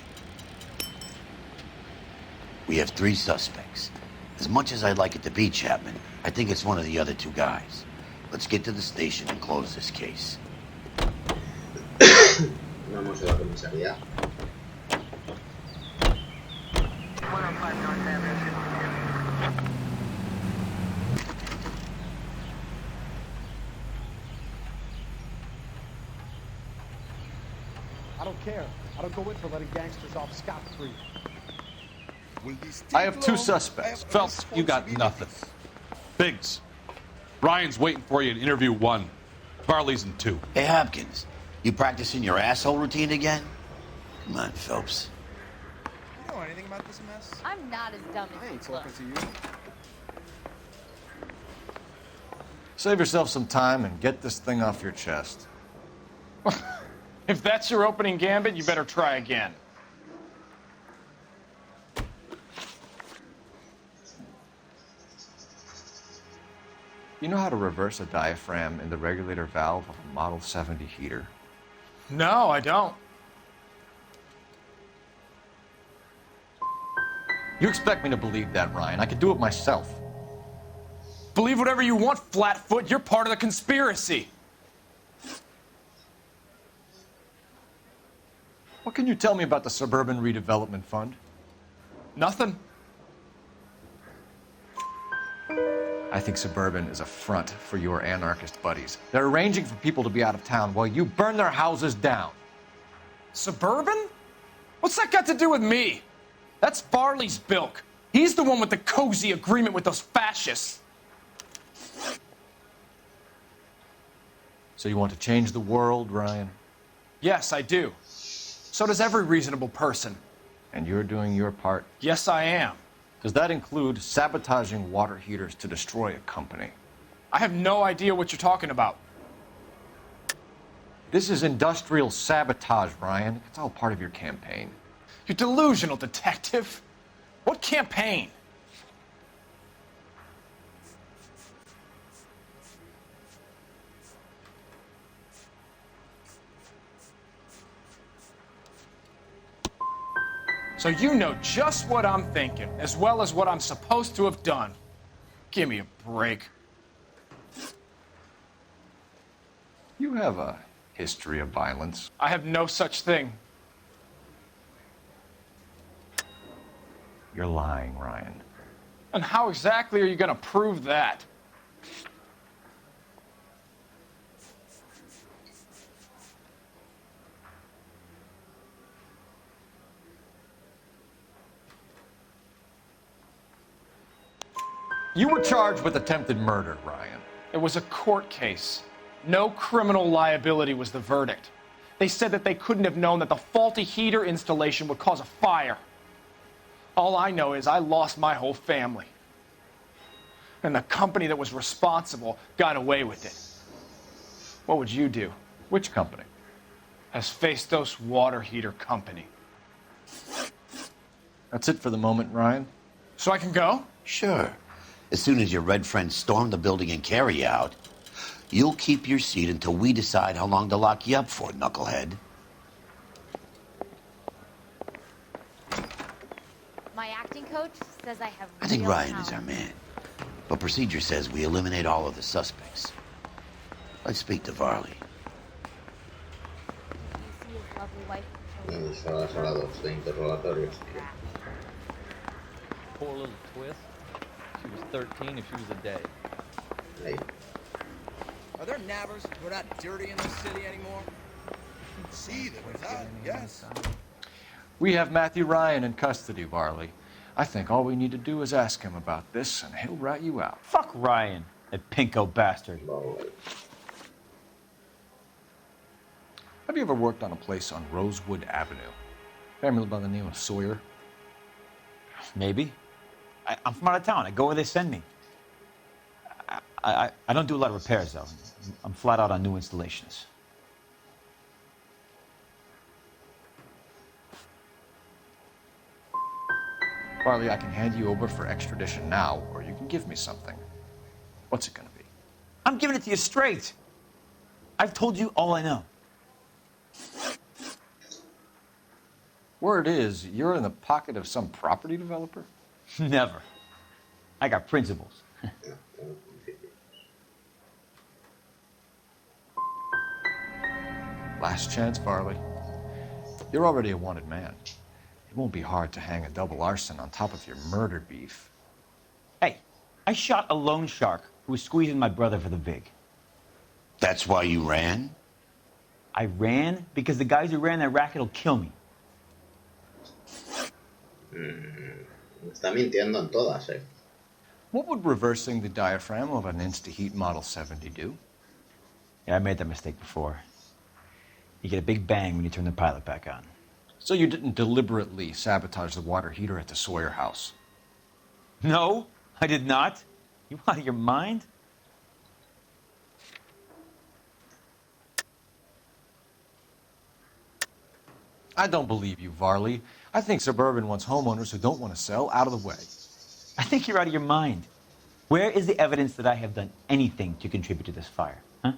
We have 3 suspects. As much as I'd like it to be Chapman, I think it's one of the other 2 guys. Let's get to the station and close this case. Vamos a la comisaría. I don't care. I don't go in for letting gangsters off scot-free. I have 2 suspects. Phelps, you got nothing. Biggs, Ryan's waiting for you in interview 1. Varley's in 2. Hey, Hopkins, you practicing your asshole routine again? Come on, Phelps. You know anything about this mess? I'm not as dumb as I ain't talking to you. Save yourself some time and get this thing off your chest. If that's your opening gambit, you better try again. You know how to reverse a diaphragm in the regulator valve of a Model 70 heater? No, I don't. You expect me to believe that, Ryan? I could do it myself. Believe whatever you want, Flatfoot. You're part of the conspiracy. What can you tell me about the Suburban Redevelopment Fund? Nothing. I think Suburban is a front for your anarchist buddies. They're arranging for people to be out of town while you burn their houses down. Suburban? What's that got to do with me? That's Farley's bilk. He's the one with the cozy agreement with those fascists. So you want to change the world, Ryan? Yes, I do. So does every reasonable person. And you're doing your part? Yes, I am. Does that include sabotaging water heaters to destroy a company? I have no idea what you're talking about. This is industrial sabotage, Ryan. It's all part of your campaign. You're delusional, detective. What campaign? So you know just what I'm thinking, as well as what I'm supposed to have done. Give me a break. You have a history of violence. I have no such thing. You're lying, Ryan. And how exactly are you going to prove that? You were charged with attempted murder, Ryan. It was a court case. No criminal liability was the verdict. They said that they couldn't have known that the faulty heater installation would cause a fire. All I know is I lost my whole family. And the company that was responsible got away with it. What would you do? Which company? Hephaestus Water Heater Company. That's it for the moment, Ryan? So I can go? Sure. As soon as your red friends storm the building and carry you out, you'll keep your seat until we decide how long to lock you up for, knucklehead. My acting coach says I have I think real Ryan talent. is our man. But procedure says we eliminate all of the suspects. Let's speak to Varley. Do you see his lovely wife and Son las horas 2 de interrogatorios. Poor little twist. She was 13 if she was a day. Ahí. Are there nabbers who are not dirty in this city anymore? See them without, yes. We have Matthew Ryan in custody, Varley. I think all we need to do is ask him about this, and he'll rat you out. Fuck Ryan, that pinko bastard. Have you ever worked on a place on Rosewood Avenue? Family by the name of Sawyer? Maybe. I'm from out of town. I go where they send me. I don't do a lot of repairs, though. I'm flat out on new installations. Varley, I can hand you over for extradition now, or you can give me something. What's it gonna be? I'm giving it to you straight. I've told you all I know. Word is, you're in the pocket of some property developer? Never. I got principles. Last chance, Varley. You're already a wanted man. It won't be hard to hang a double arson on top of your murder beef. Hey, I shot a loan shark who was squeezing my brother for the vig. That's why you ran? I ran because the guys who ran that racket will kill me. Está mintiendo en todas, eh. What would reversing the diaphragm of an InstaHeat Model 70 do? Yeah, I made that mistake before. You get a big bang when you turn the pilot back on. So you didn't deliberately sabotage the water heater at the Sawyer house? No, I did not. You out of your mind? I don't believe you, Varley. I think Suburban wants homeowners who don't want to sell out of the way. I think you're out of your mind. Where is the evidence that I have done anything to contribute to this fire? Huh?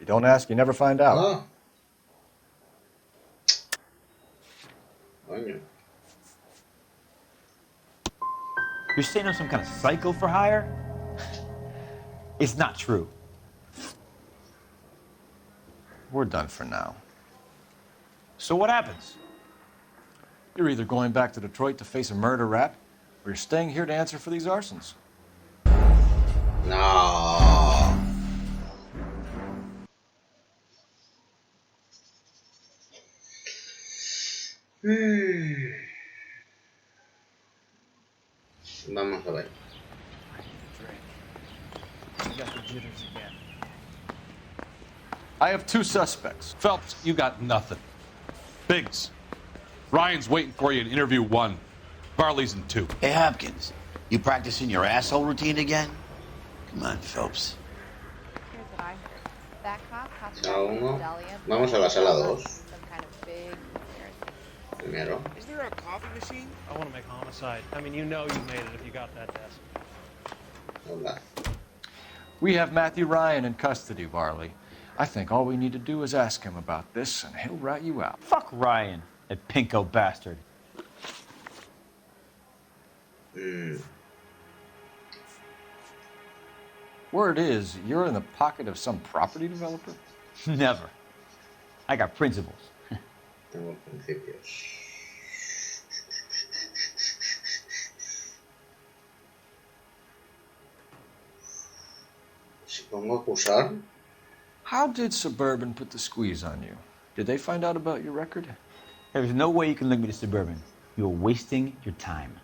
You don't ask, you never find out. Ah. Coño. You're saying I'm some kind of psycho for hire? It's not true. We're done for now. So what happens? You're either going back to Detroit to face a murder rap, or you're staying here to answer for these arsons. No. Vamos a ver. I have two suspects. Phelps, you got nothing. Biggs, Ryan's waiting for you in interview 1. Varley's in 2. Hey, Hopkins, you practicing your asshole routine again? Come on, Phelps. Here's what I heard. That cop Sala 1. Vamos a la sala 2. some kind of big conspiracy. Primero. Is there a coffee machine? I want to make homicide. I mean, you know you made it if you got that desk. Hola. We have Matthew Ryan in custody, Varley. I think all we need to do is ask him about this, and he'll rat you out. Fuck Ryan, that pinko bastard. Word is, you're in the pocket of some property developer? Never. I got principles. Tengo principios. Si pongo acusar. How did Suburban put the squeeze on you? Did they find out about your record? There's no way you can link me to Suburban. You're wasting your time.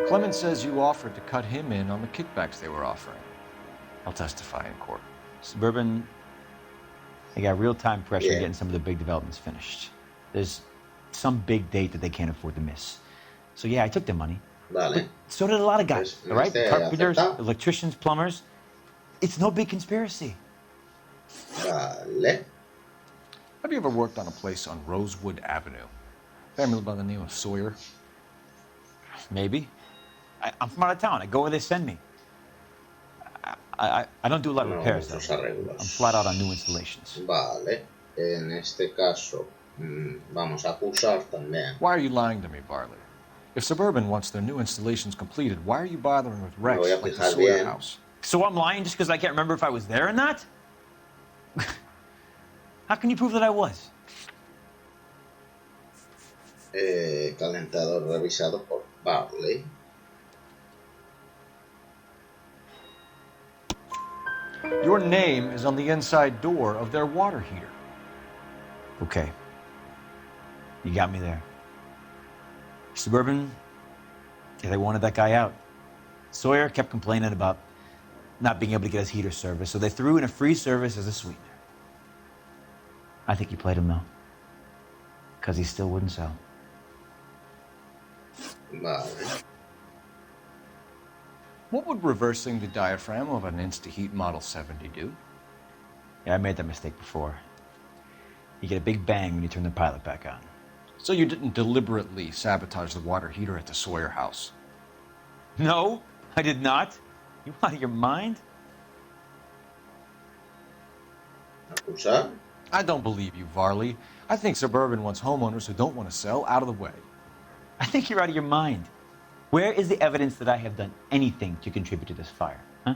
Clemens says you offered to cut him in on the kickbacks they were offering. I'll testify in court. Suburban, they got real-time pressure getting some of the big developments finished. There's some big date that they can't afford to miss. So yeah, I took their money. Vale. But so did a lot of guys, all right? Carpenters, aceptado. electricians, plumbers. It's no big conspiracy. Vale. Have you ever worked on a place on Rosewood Avenue? Family by the name of Sawyer? Maybe. I'm from out of town. I go where they send me. I don't do a lot of repairs, though. I'm flat out on new installations. Vale. En este caso, vamos a acusar también. Why are you lying to me, Varley? If Suburban wants their new installations completed, why are you bothering with Rex like the Sawyer house? So I'm lying just because I can't remember if I was there or not? How can you prove that I was? Calentador revisado por Varley. Your name is on the inside door of their water heater. Okay. You got me there. Suburban, yeah, they wanted that guy out. Sawyer kept complaining about not being able to get his heater service, so they threw in a free service as a sweetener. I think he played him, though. Because he still wouldn't sell. Vale. What would reversing the diaphragm of an InstaHeat Model 70 do? Yeah, I made that mistake before. You get a big bang when you turn the pilot back on. So you didn't deliberately sabotage the water heater at the Sawyer house? No, I did not. You out of your mind? ¿Acusar? I don't believe you, Varley. I think Suburban wants homeowners who don't want to sell out of the way. I think you're out of your mind. Where is the evidence that I have done anything to contribute to this fire, huh?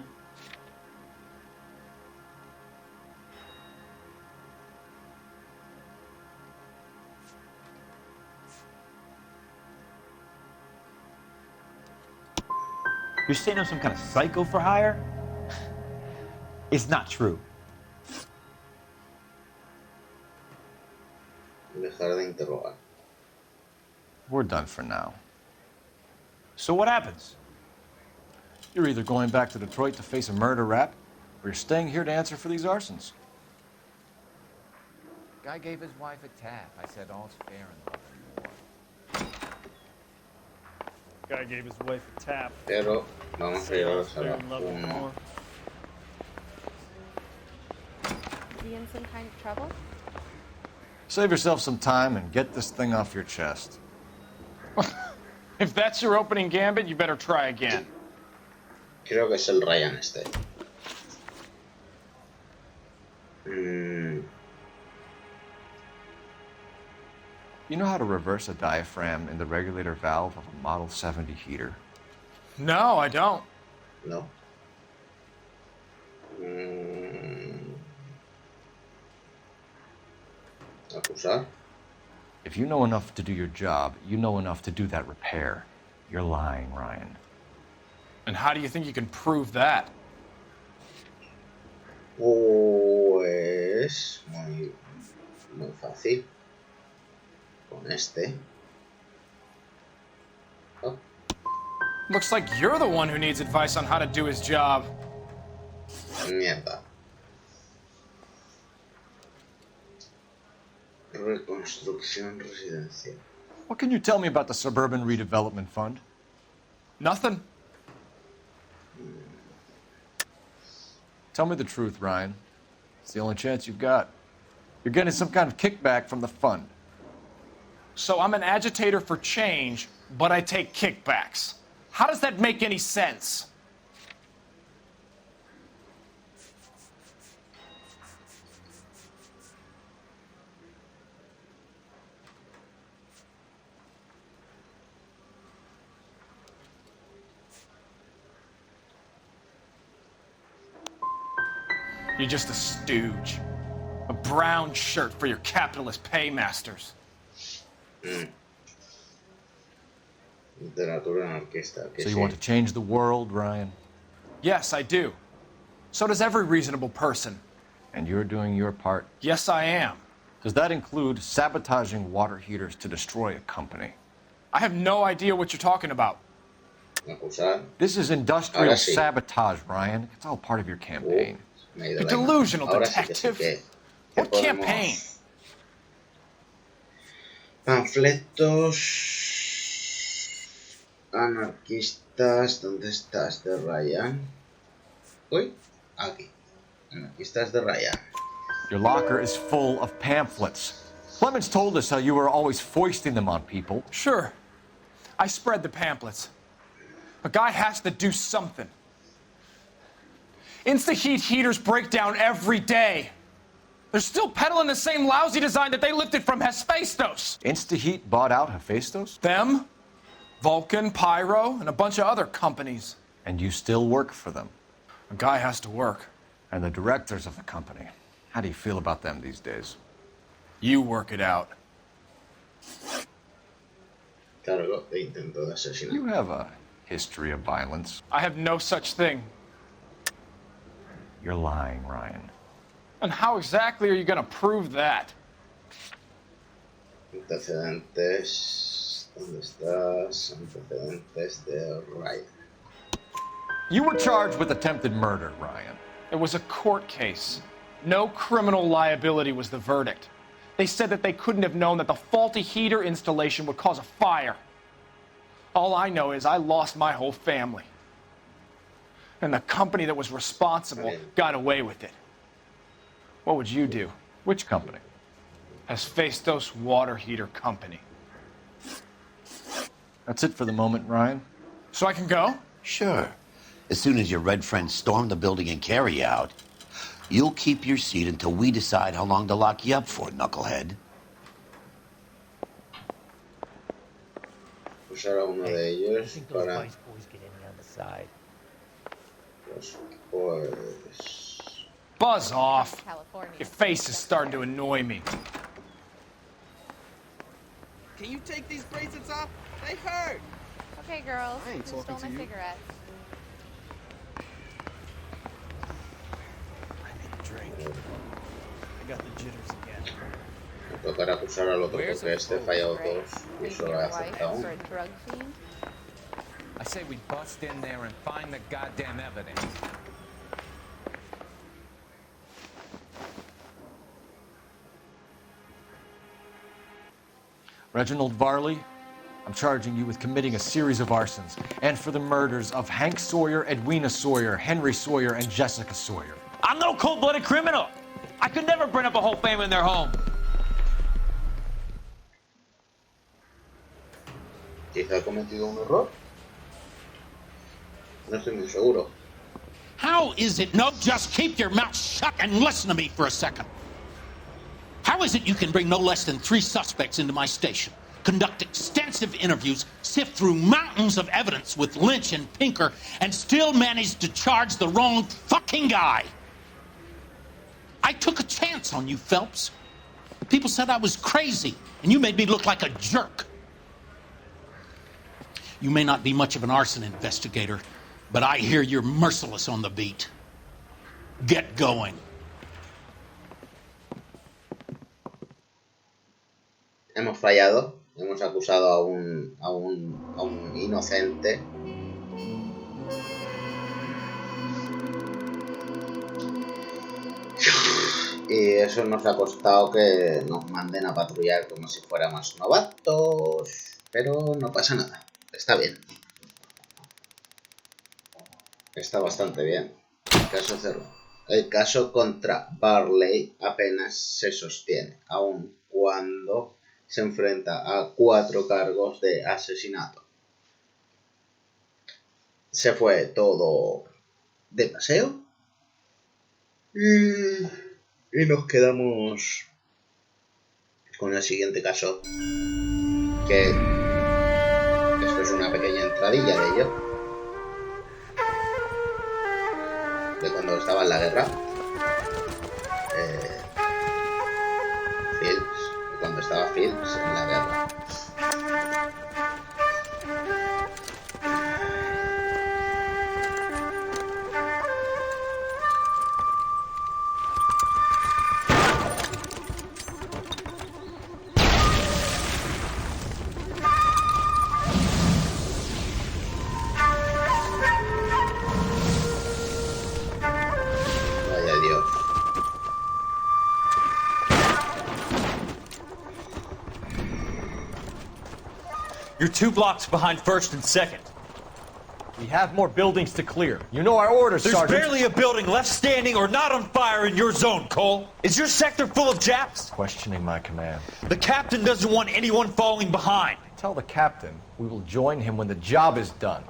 You're saying I'm some kind of psycho for hire? It's not true. Dejar de interrogar. We're done for now. So what happens? You're either going back to Detroit to face a murder rap, or you're staying here to answer for these arsons. Guy gave his wife a tap. I said all's fair in love and war. Guy gave his wife a tap. Pero vamos a llevarlos a la 1. Is he in some kind of trouble? Save yourself some time and get this thing off your chest. If that's your opening gambit, you better try again. Creo que es el Ryan este. You know how to reverse a diaphragm in the regulator valve of a Model 70 heater? No, I don't. No. Acusar. If you know enough to do your job, you know enough to do that repair. You're lying, Ryan. And how do you think you can prove that? Pues muy fácil. Con este. Oh. Looks like you're the one who needs advice on how to do his job. Mierda. Reconstrucción residencial. What can you tell me about the Suburban Redevelopment Fund? Nothing. Tell me the truth, Ryan. It's the only chance you've got. You're getting some kind of kickback from the fund. So I'm an agitator for change, but I take kickbacks. How does that make any sense? You're just a stooge. A brown shirt for your capitalist paymasters. So you want to change the world, Ryan? Yes, I do. So does every reasonable person. And you're doing your part? Yes, I am. Does that include sabotaging water heaters to destroy a company? I have no idea what you're talking about. This is industrial sabotage, Ryan. It's all part of your campaign. You're delusional, detective. What campaign? Panfletos anarquistas. ¿Dónde estás de Ryan? Uy, aquí. Anarquistas de Ryan. Your locker is full of pamphlets. Clemens told us how you were always foisting them on people. Sure. I spread the pamphlets. A guy has to do something. Insta-heat heaters break down every day. They're still peddling the same lousy design that they lifted from Hephaestus. Insta-heat bought out Hephaestus? Them, Vulcan, Pyro, and a bunch of other companies. And you still work for them? A guy has to work. And the directors of the company, how do you feel about them these days? You work it out. You have a history of violence. I have no such thing. You're lying, Ryan. And how exactly are you going to prove that? Antecedentes. ¿Dónde estás? Antecedentes de Ryan. You were charged with attempted murder, Ryan. It was a court case. No criminal liability was the verdict. They said that they couldn't have known that the faulty heater installation would cause a fire. All I know is I lost my whole family. And the company that was responsible got away with it. What would you do? Which company? Hephaestus Water Heater Company. That's it for the moment, Ryan. So I can go? Sure. As soon as your red friends storm the building and carry out, you'll keep your seat until we decide how long to lock you up for, knucklehead. Usar a uno de ellos para... Pues... Buzz off. Your face is starting to annoy me. Can you take these bracelets off? They hurt. Okay, girls. Who stole my cigarettes? I need a drink. I got the jitters again. Me tocará acusar al otro porque este fallado todos y solo ha aceptado uno. I say we bust in there and find the goddamn evidence. Reginald Varley, I'm charging you with committing a series of arsons and for the murders of Hank Sawyer, Edwina Sawyer, Henry Sawyer, and Jessica Sawyer. I'm no cold-blooded criminal. I could never burn up a whole family in their home. Quizá ha cometido un error. No estoy muy seguro. How is it? No, just keep your mouth shut and listen to me for a second. How is it you can bring no less than 3 suspects into my station, conduct extensive interviews, sift through mountains of evidence with Lynch and Pinker, and still manage to charge the wrong fucking guy? I took a chance on you, Phelps. People said I was crazy, and you made me look like a jerk. You may not be much of an arson investigator, but I hear you're merciless on the beat. Get going. Hemos fallado, hemos acusado a un inocente. Y eso nos ha costado que nos manden a patrullar como si fuéramos novatos, pero no pasa nada, está bien. Está bastante bien. Caso 0. El caso contra Varley apenas se sostiene, aun cuando se enfrenta a 4 cargos de asesinato. Se fue todo de paseo y nos quedamos con el siguiente caso, que esto es una pequeña entradilla de ello, de cuando estaba en la guerra. Cuando estaba Phillips en la guerra. Vaya Dios. You're 2 blocks behind 1st and 2nd. We have more buildings to clear. You know our orders, There's Sergeant. barely a building left standing or not on fire in your zone, Cole. Is your sector full of Japs? Questioning my command. The captain doesn't want anyone falling behind. Tell the captain we will join him when the job is done.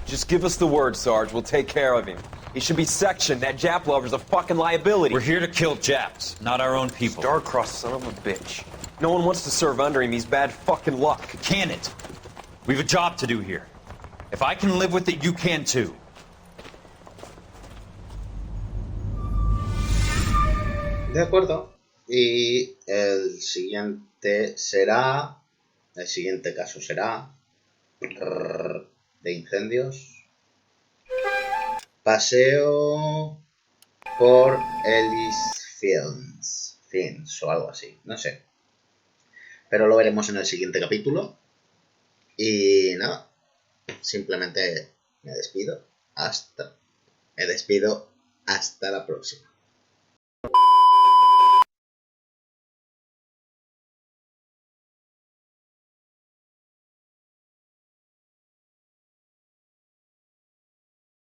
Just give us the word, Sarge. We'll take care of him. He should be sectioned. That Jap lover's a fucking liability. We're here to kill Japs, not our own people. Star-crossed son of a bitch. No one wants to serve under him. He's bad fucking luck. Can it? We have a job to do here. If I can live with it, you can too. De acuerdo. Y el siguiente caso será de incendios. Paseo por Ellis Fields o algo así, no sé. Pero lo veremos en el siguiente capítulo. Y nada, simplemente me despido. Hasta la próxima.